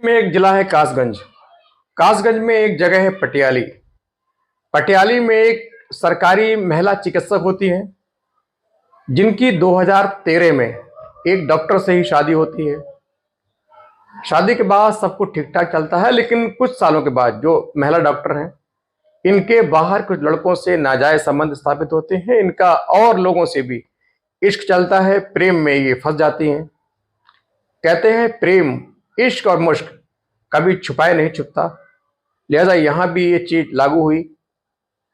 में एक जिला है कासगंज। कासगंज में एक जगह है पटियाली। पटियाली में एक सरकारी महिला चिकित्सक होती हैं जिनकी 2013 में एक डॉक्टर से ही शादी होती है। शादी के बाद सब कुछ ठीक ठाक चलता है, लेकिन कुछ सालों के बाद जो महिला डॉक्टर हैं इनके बाहर कुछ लड़कों से नाजायज संबंध स्थापित होते हैं। इनका और लोगों से भी इश्क चलता है, प्रेम में ये फंस जाती हैं। कहते हैं प्रेम, इश्क और मुश्क कभी छुपाए नहीं छुपता, लिहाजा यहां भी ये चीज लागू हुई।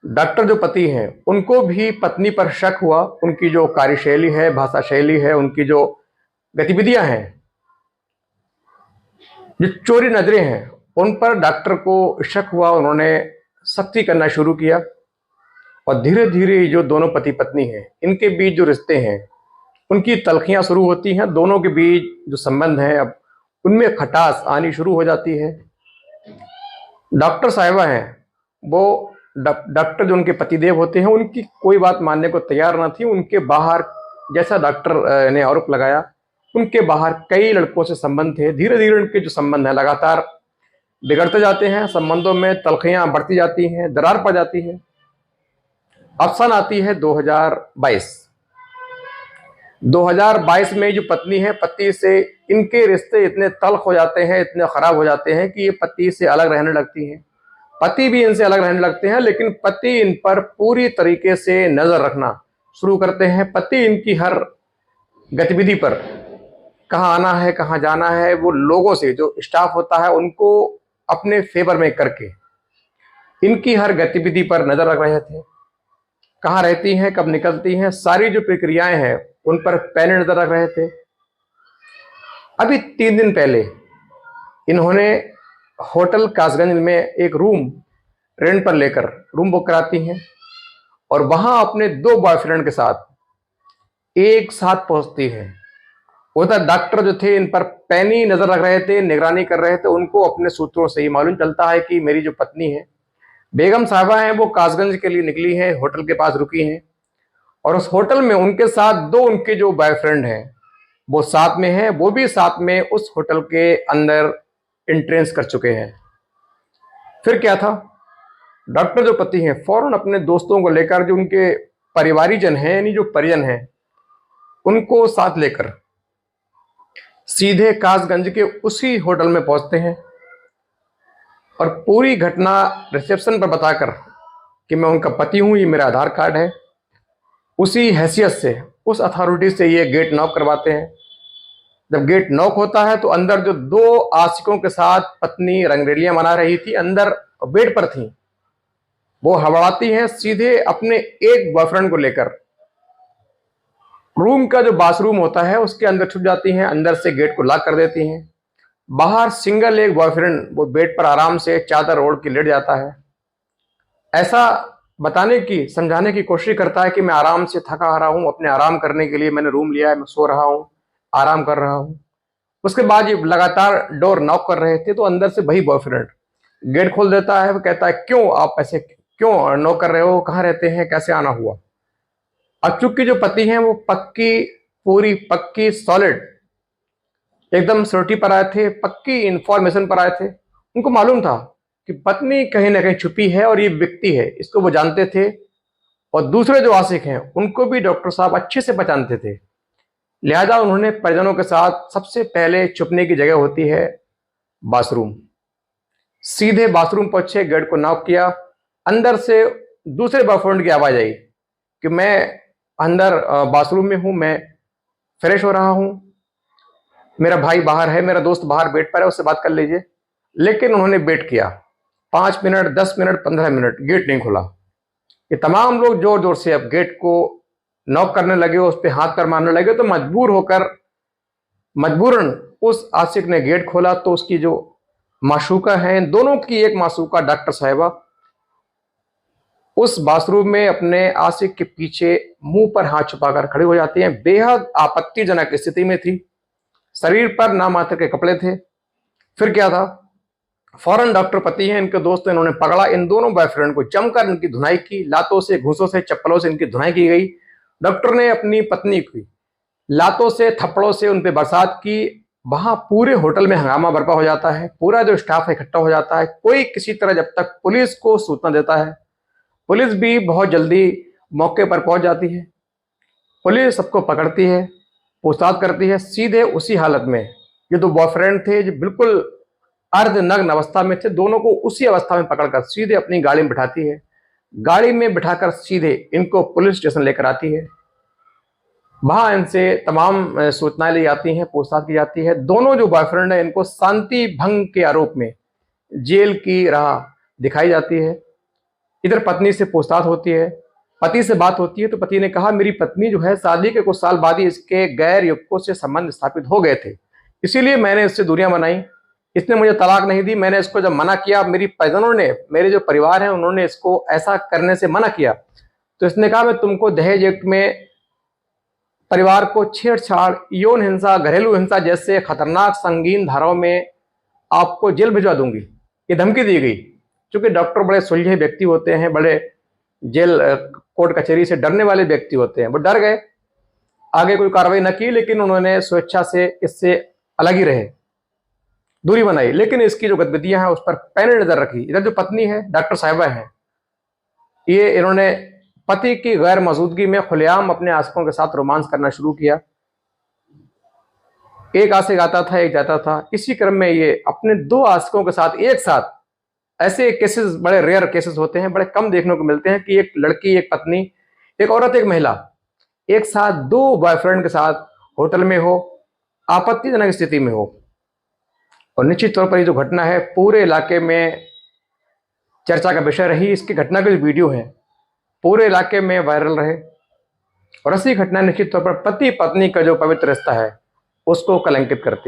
डॉक्टर जो पति हैं उनको भी पत्नी पर शक हुआ। उनकी जो कार्यशैली है, भाषा शैली है, उनकी जो गतिविधियां हैं, जो चोरी नजरें हैं, उन पर डॉक्टर को शक हुआ। उन्होंने सख्ती करना शुरू किया और धीरे धीरे जो दोनों पति पत्नी हैं इनके बीच जो रिश्ते हैं उनकी तलखियां शुरू होती हैं। दोनों के बीच जो संबंध है अब उनमें खटास आनी शुरू हो जाती है। डॉक्टर साहिबा हैं, वो डॉक्टर जो उनके पतिदेव होते हैं उनकी कोई बात मानने को तैयार न थी। उनके बाहर, जैसा डॉक्टर ने आरोप लगाया, उनके बाहर कई लड़कों से संबंध थे। धीरे धीरे उनके जो संबंध है लगातार बिगड़ते जाते हैं, संबंधों में तलखियां बढ़ती जाती हैं, दरार पड़ जाती है। अब सन आती है 2022 में जो पत्नी है, पति से इनके रिश्ते इतने तल्ख हो जाते हैं, इतने खराब हो जाते हैं कि ये पति से अलग रहने लगती हैं। पति भी इनसे अलग रहने लगते हैं, लेकिन पति इन पर पूरी तरीके से नजर रखना शुरू करते हैं। पति इनकी हर गतिविधि पर, कहाँ आना है, कहाँ जाना है, वो लोगों से, जो स्टाफ होता है उनको अपने फेवर में करके इनकी हर गतिविधि पर नजर रख रहे थे। कहाँ रहती हैं, कब निकलती हैं, सारी जो प्रक्रियाएं हैं उन पर पैने नजर रख रहे थे। अभी 3 दिन पहले इन्होंने होटल कासगंज में एक रूम रेंट पर लेकर रूम बुक कराती हैं और वहां अपने 2 बॉयफ्रेंड के साथ एक साथ पहुंचती हैं। उधर डॉक्टर जो थे इन पर पैनी नजर रख रहे थे, निगरानी कर रहे थे। उनको अपने सूत्रों से ही मालूम चलता है कि मेरी जो पत्नी है, बेगम साहबा हैं, वो कासगंज के लिए निकली हैं, होटल के पास रुकी हैं और उस होटल में उनके साथ 2 उनके जो बॉयफ्रेंड हैं वो साथ में हैं। वो भी साथ में उस होटल के अंदर एंट्रेंस कर चुके हैं। फिर क्या था, डॉक्टर जो पति हैं फौरन अपने दोस्तों को लेकर, जो उनके परिवारीजन हैं यानी जो परिजन हैं, उनको साथ लेकर सीधे कासगंज के उसी होटल में पहुंचते हैं और पूरी घटना रिसेप्शन पर बताकर कि मैं उनका पति हूं, ये मेरा आधार कार्ड है, उसी हैसियत से, उस अथॉरिटी से ये गेट नॉक करवाते हैं। जब गेट नॉक होता है तो अंदर जो 2 आशिकों के साथ पत्नी रंगरेलियां मना रही थी, अंदर बेड पर थी, वो हड़बड़ाती हैं, सीधे अपने एक बॉयफ्रेंड को लेकर रूम का जो बाथरूम होता है उसके अंदर छुप जाती हैं, अंदर से गेट को लॉक कर देती हैं। बाहर सिंगल एक बॉयफ्रेंड वो बेड पर आराम से चादर ओढ़ के लेट जाता है। ऐसा बताने की, समझाने की कोशिश करता है कि मैं आराम से थका आ रहा हूं, अपने आराम करने के लिए मैंने रूम लिया है, मैं सो रहा हूं, आराम कर रहा हूं। उसके बाद ये लगातार डोर नॉक कर रहे थे तो अंदर से वही बॉयफ्रेंड गेट खोल देता है। वो कहता है क्यों आप ऐसे क्यों नॉक कर रहे हो, कहाँ रहते हैं, कैसे आना हुआ। अब चूंकि जो पति हैं वो पक्की, पूरी पक्की सॉलिड एकदम सिक्योरिटी पर आए थे, पक्की इंफॉर्मेशन पर आए थे। उनको मालूम था कि पत्नी कहीं ना कहीं छुपी है और ये व्यक्ति है, इसको वो जानते थे। और दूसरे जो आशिक हैं उनको भी डॉक्टर साहब अच्छे से पहचानते थे। लिहाजा उन्होंने परिजनों के साथ सबसे पहले छुपने की जगह होती है बाथरूम। सीधे बाथरूम पहुंचे, गेट को नॉक किया, अंदर से दूसरे बॉयफ्रेंड की आवाज आई कि मैं अंदर बाथरूम में हूं, मैं फ्रेश हो रहा हूं, मेरा भाई बाहर है, मेरा दोस्त बाहर बेड पर है, उससे बात कर लीजिए। लेकिन उन्होंने वेट किया 5 मिनट, 10 मिनट, 15 मिनट, गेट नहीं खुला। ये तमाम लोग जोर जोर से अब गेट को नॉक करने लगे, उस पर हाथ पैर मारने लगे। तो मजबूरन उस आशिक ने गेट खोला तो उसकी जो माशूका है, दोनों की एक माशूका डॉक्टर साहिबा उस बाथरूम में अपने आशिक के पीछे मुंह पर हाथ छुपाकर खड़ी हो जाती हैं। बेहद आपत्तिजनक स्थिति में थी, शरीर पर नामात्र के कपड़े थे। फिर क्या था, फौरन डॉक्टर पति हैं, इनके दोस्त हैं, इन्होंने पकड़ा इन दोनों बॉयफ्रेंड को, जमकर इनकी धुनाई की, लातों से, घूंसों से, चप्पलों से इनकी धुनाई की गई। डॉक्टर ने अपनी पत्नी की लातों से, थप्पड़ों से उन पर बरसात की, वहां पूरे होटल में हंगामा बर्पा हो जाता है, पूरा जो स्टाफ इकट्ठा हो जाता है। कोई किसी तरह जब तक पुलिस को सूचना देता है, पुलिस भी बहुत जल्दी मौके पर पहुंच जाती है। पुलिस सबको पकड़ती है, पूछताछ करती है। सीधे उसी हालत में ये दो बॉयफ्रेंड थे जो बिल्कुल अर्धनग्न अवस्था में थे, दोनों को उसी अवस्था में पकड़कर सीधे अपनी गाड़ी में बिठाती है। गाड़ी में बिठाकर सीधे इनको पुलिस स्टेशन लेकर आती है। वहां इनसे तमाम सूचनाएं ली जाती हैं, पूछताछ की जाती है। दोनों जो बॉयफ्रेंड है इनको शांति भंग के आरोप में जेल की राह दिखाई जाती है। इधर पत्नी से पूछताछ होती है, पति से बात होती है तो पति ने कहा मेरी पत्नी जो है शादी के कुछ साल बाद ही इसके गैर युवकों से संबंध स्थापित हो गए थे, इसीलिए मैंने इससे दूरियां बनाई। इसने मुझे तलाक नहीं दी। मैंने इसको जब मना किया, मेरी परिजनों ने, मेरे जो परिवार है उन्होंने इसको ऐसा करने से मना किया, तो इसने कहा मैं तुमको दहेज एक्ट में परिवार को छेड़छाड़, यौन हिंसा, घरेलू हिंसा जैसे खतरनाक संगीन धाराओं में आपको जेल भिजवा दूंगी, ये धमकी दी गई। क्योंकि डॉक्टर बड़े सुलझे व्यक्ति होते हैं, बड़े जेल कोर्ट कचहरी से डरने वाले व्यक्ति होते हैं। वो डर गए, आगे कोई कार्रवाई न की, लेकिन उन्होंने स्वेच्छा से इससे अलग ही रहे, दूरी बनाई। लेकिन इसकी जो गतिविधियां हैं उस पर पैनी नजर रखी। इधर जो पत्नी है डॉक्टर साहिबा है, ये इन्होंने पति की गैर मौजूदगी में खुलेआम अपने आशिकों के साथ रोमांस करना शुरू किया। एक आशिक आता था, एक जाता था। इसी क्रम में ये अपने दो आशिकों के साथ एक साथ, ऐसे केसेस बड़े रेयर केसेस होते हैं, बड़े कम देखने को मिलते हैं कि एक लड़की, एक पत्नी, एक औरत, एक महिला एक साथ दो बॉयफ्रेंड के साथ होटल में हो, आपत्तिजनक स्थिति में हो। और निश्चित तौर पर ये जो घटना है पूरे इलाके में चर्चा का विषय रही। इसकी घटना के जो वीडियो है पूरे इलाके में वायरल रहे, और ऐसी घटना निश्चित तौर पर पति पत्नी का जो पवित्र रिश्ता है उसको कलंकित करती है।